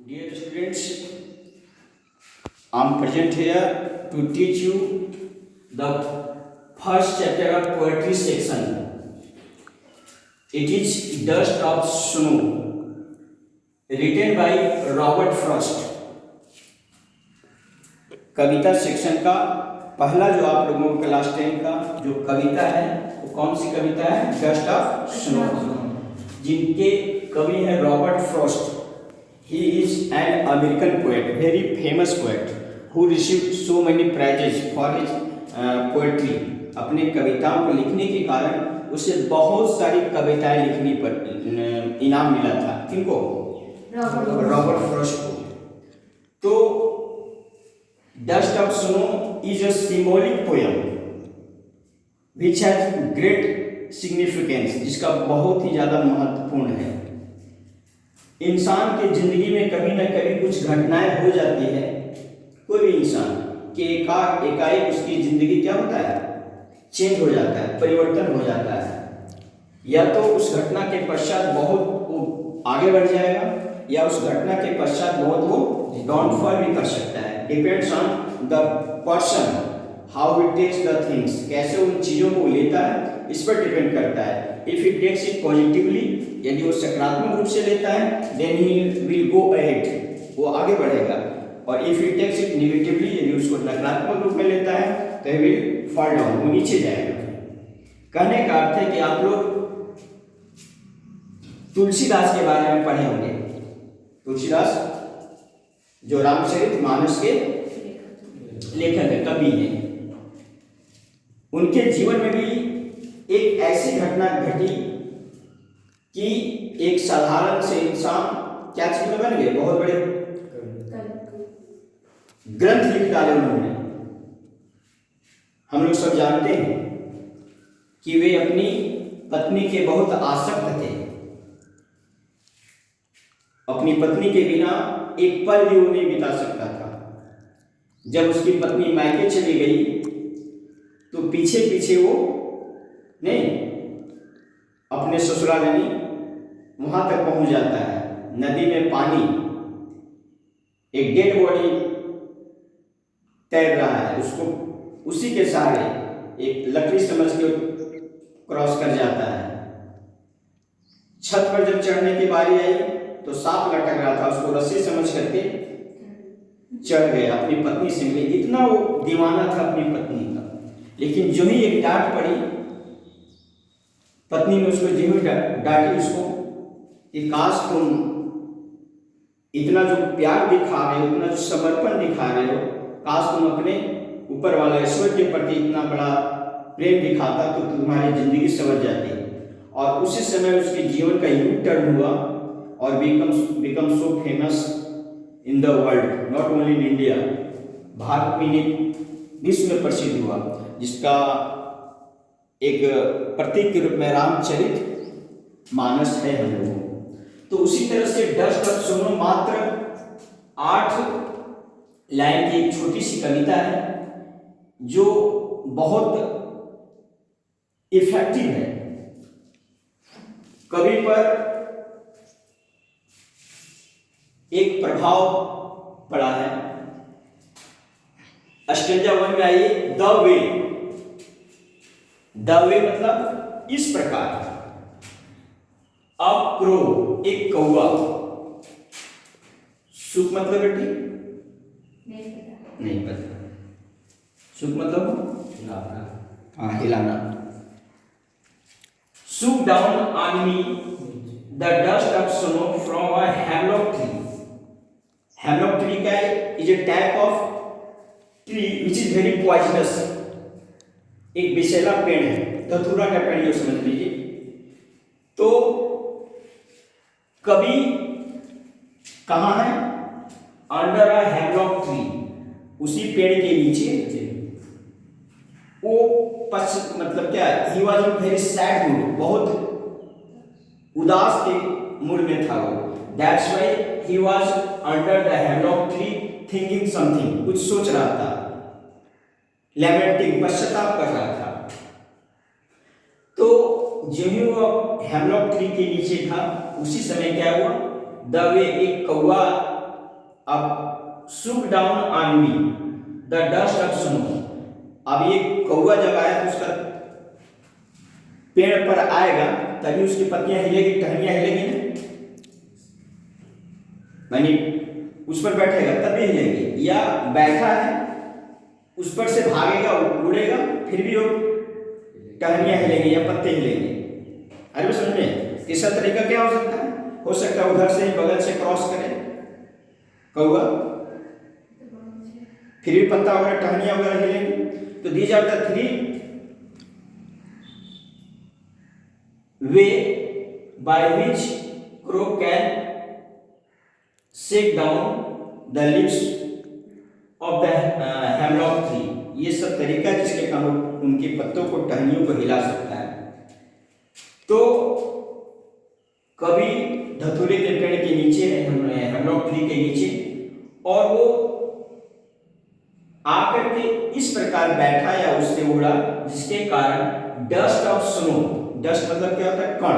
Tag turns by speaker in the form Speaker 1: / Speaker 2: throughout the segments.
Speaker 1: Dear students, I am present here to teach you the first chapter of poetry section. It is Dust of Snow, written by Robert Frost. Kavita section का पहला जो आप लोगों को class 10 का जो कविता है वो कौन सी कविता है? डस्ट ऑफ स्नो, जिनके कवि हैं Robert Frost. He is an American poet, very famous poet, who received so many prizes for his poetry. अपने कविताओं को लिखने के कारण उसे बहुत सारी कविताएं लिखने पर इनाम मिला था. किनको? रॉबर्ट फ्रॉस्ट को. तो dust of snow is a symbolic poem which has great significance, जिसका बहुत ही ज़्यादा महत्वपूर्ण है. इंसान की जिंदगी में कभी ना कभी कुछ घटनाएं हो जाती है. कोई भी इंसान के एकाएक उसकी जिंदगी क्या होता है? चेंज हो जाता है, परिवर्तन हो जाता है. या तो उस घटना के पश्चात बहुत वो आगे बढ़ जाएगा या उस घटना के पश्चात बहुत वो डाउनफॉल भी कर सकता है. Depends on the person how it takes the things, कैसे उन चीज़ों को लेता है इस पर डिपेंड करता है. If it takes it positively, यदि वो सकारात्मक रूप से लेता है, then he will go ahead, वो आगे बढ़ेगा. और if it takes it negatively, यदि उसको नकारात्मक रूप में लेता है तो ही विल फॉल डाउन, वो नीचे जाएगा. कहने का अर्थ है कि आप लोग तुलसीदास के बारे में पढ़े होंगे. तुलसीदास जो रामचरितमानस के लेखक है, कवि हैं. उनके जीवन में भी एक ऐसी घटना घटी कि एक साधारण से इंसान क्या चीज में बन गए, बहुत बड़े ग्रंथ लिख डाले उन्होंने. हम लोग सब जानते हैं कि वे अपनी पत्नी के बहुत आसक्त थे. अपनी पत्नी के बिना एक पल भी वो नहीं बिता सकता था. जब उसकी पत्नी मायके चली गई तो पीछे पीछे वो नहीं अपने ससुरालनी वहां तक पहुंच जाता है. नदी में पानी, एक डेड बॉडी तैर रहा है, उसको उसी के सहारे एक लकड़ी समझ के क्रॉस कर जाता है. छत पर जब चढ़ने की बारी आई तो सांप लटक रहा था, उसको रस्सी समझ करके चढ़ गए, अपनी पत्नी से मिले. इतना वो दीवाना था अपनी पत्नी का. लेकिन जो ही एक डांट पड़ी, पत्नी ने उसको जो ही डांटी उसको कि काश तुम इतना जो प्यार दिखा रहे हो, इतना जो समर्पण दिखा रहे हो, काश तुम अपने ऊपर वाला ईश्वर के प्रति इतना बड़ा प्रेम दिखाता तो तुम्हारी जिंदगी संवर जाती. और उसी समय उसके जीवन का यू टर्न हुआ और become so famous in the world, not only in India. Bharat में विश्व में प्रसिद्ध हुआ, जिसका एक प्रतीक के रूप में रामचरित मानस है हम लोगों. तो उसी तरह से डस्ट ऑफ स्नो मात्र 8 लाइन की एक छोटी सी कविता है जो बहुत इफेक्टिव है. कवि पर एक प्रभाव पड़ा है. स्टेंजा 1 में आइए. द वे, द वे मतलब इस प्रकार. अ क्रो, एक कौवा. सुख मतलब बेटी नहीं पता. सुख मतलब हाँ, हिलाना. Swoop down on me the dust of snow from a hemlock tree. Hemlock tree का is a type of tree which is very poisonous. एक विषैला पेड़ है, धतूरा का पेड़, ये समझ लीजिए. तो कभी कहाँ है? अंडर अ हेमलॉक ट्री, उसी पेड़ के नीचे. वो मतलब क्या है? He was in very sad mood, बहुत उदास के मूड में था वो. That's why he was under the hemlock tree thinking something, कुछ सोच रहा था. लैमेंटिंग, पश्चाताप कर रहा था. तो जो ही वो हेमलॉक ट्री के नीचे था, उसी समय क्या हुआ? द वे, एक कौवा अब सुक down on me the dust of snow. अब ये कौवा जब आया तो उसका पेड़ पर आएगा तभी उसकी पत्तियां हिलेगी, टहनियां हिलेगी ना, यानी उस पर बैठेगा तभी हिलेगी। या बैठा है उस पर से भागेगा, उड़ेगा, फिर भी वो टहनियां हिलेंगी या पत्ते हिलेंगे। अरे समझ में तीसरा तरीका क्या हो सकता है? हो सकता है उधर से बगल से क्रॉस करे कौवा, फिर भी पत्ता वगैरह टहनियां वगैरह हिलेंगी। तो these are the 3 way by which crow can shake down the leaves of the hemlock tree. ये सब तरीका जिसके कारण उनके पत्तों को, टहनियों को हिला सकता है। तो कभी धतूरे के पेड़ के नीचे, हेमलॉक ट्री के नीचे, और वो आकर के इस प्रकार बैठा या उससे उड़ा जिसके कारण डस्ट ऑफ स्नो, डस्ट मतलब क्या होता है? कण,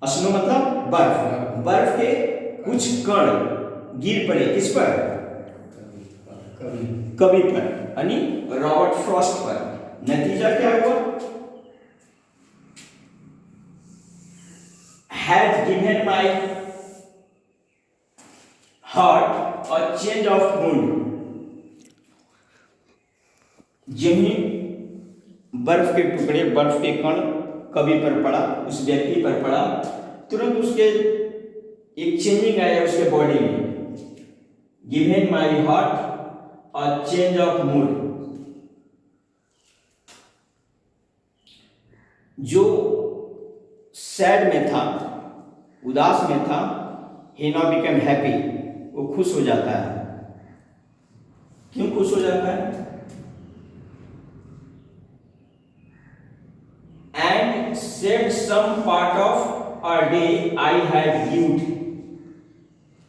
Speaker 1: स्नो मतलब बर्फ, बर्फ के कुछ कण गिर पड़े किस पर? कवि पर, यानी रॉबर्ट फ्रॉस्ट पर। नतीजा क्या हुआ? has given my heart a change of mood। जो ही बर्फ के टुकड़े, बर्फ के कण कवि पर पड़ा, उस व्यक्ति पर पड़ा, तुरंत उसके एक चेंजिंग आया उसके बॉडी में। Given my heart a change of mood. जो सैड में था, उदास में था, he now became happy, वो खुश हो जाता है। क्यों खुश हो जाता है? And said some part of a day I had lived।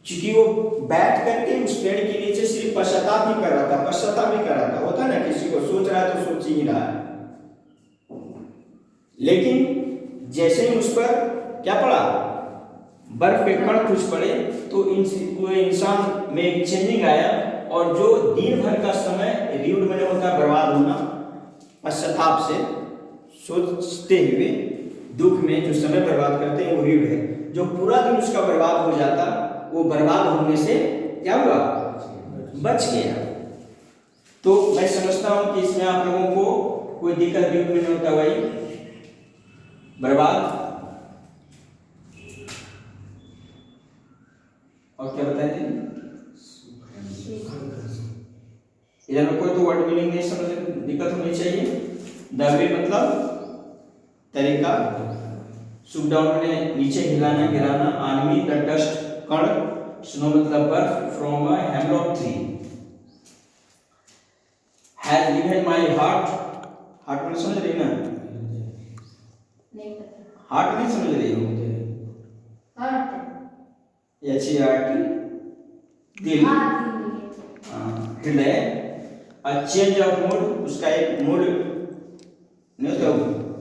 Speaker 1: चूंकि वो बैठ करके उस पेड़ के नीचे सिर्फ पश्चाताप ही कर रहा था, पश्चाताप ही कर रहा था। होता ना, किसी को सोच रहा है तो सोच ही रहा है, लेकिन जैसे ही उस पर क्या पड़ा, बर्फ के कण कुछ पड़े, तो वो इंसान में एक चेंजिंग आया, और जो दिन भर का समय रीड मैंने होता बर्बाद होना, पश्चाताप से सोचते हुए दुख में जो समय बर्बाद करते हैं वो रीड है। जो पूरा दिन उसका बर्बाद हो जाता, वो बर्बाद होने से क्या हुआ? बच गया। तो मैं समझता हूं कि इसमें आप लोगों को कोई दिक्कत रीड में नहीं होता भाई, बर्बाद। और क्या बताए थे? इधर में कोई तो वर्ड मीनिंग नहीं समझ, दिक्कत होनी चाहिए। द वे मतलब तरीका, सुक डाउन में नीचे हिलाना, गिराना, आर्मी द डस्ट कण, स्नो मतलब बर्फ, from a hemlock tree, has given my heart. Heart में समझ रही ना? नहीं पता। हार्ट नहीं समझ रही हो? हार्ट HEART, दिल, हृदय। चेंज ऑफ मूड, उसका एक मूड नहीं तो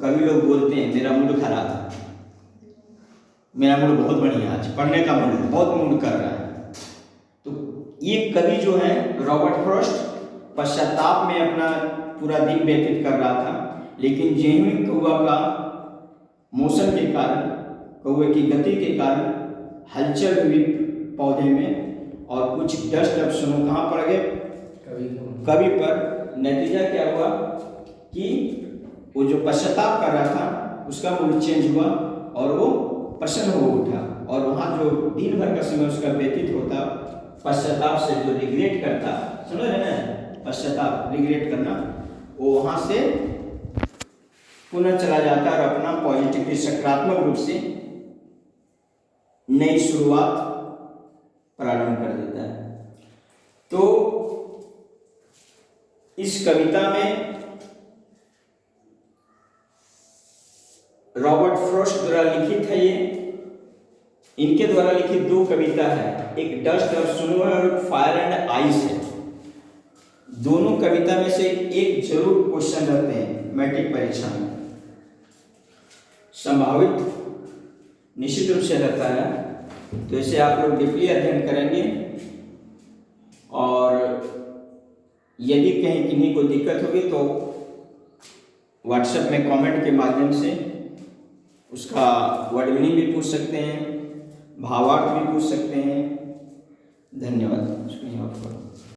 Speaker 1: कभी लोग बोलते हैं मेरा मूड खराब है, मेरा मूड बहुत बढ़िया, आज पढ़ने का मूड है, बहुत मूड कर रहा है। तो ये कवि जो है रॉबर्ट फ्रॉस्ट पश्चाताप में अपना पूरा दिन व्यतीत कर रहा था, लेकिन जेनुइन कौवा का मोशन के कारण, कौवे की गति के कारण हलचल हुई पौधे में, और कुछ डस्ट ऑफ स्नो कहाँ पड़ गए? कवि पर। नतीजा क्या हुआ कि वो जो पश्चाताप कर रहा था उसका मूड चेंज हुआ और वो प्रसन्न हो उठा, और वहाँ जो दिन भर का समय उसका व्यतीत होता पश्चाताप से, जो रिग्रेट करता, समझ रहे ना, पश्चाताप रिग्रेट करना, वो वहाँ से पुनः चला जाता है और अपना पॉजिटिव सकारात्मक रूप से नई शुरुआत प्रारंभ कर देता है। तो इस कविता में रॉबर्ट फ्रॉस्ट द्वारा लिखित है, ये इनके द्वारा लिखित 2 कविता है, एक डस्ट ऑफ स्नो है और फायर एंड आइस है। दोनों कविता में से एक जरूर क्वेश्चन रहते हैं मैट्रिक परीक्षा में, संभावित निश्चित रूप से रहता है। तो इसे आप लोग डीपली अध्ययन करेंगे यदि कहीं किन्हीं को दिक्कत होगी तो व्हाट्सएप में कमेंट के माध्यम से उसका वर्ड मीनिंग भी पूछ सकते हैं, भावार्थ भी पूछ सकते हैं। धन्यवाद।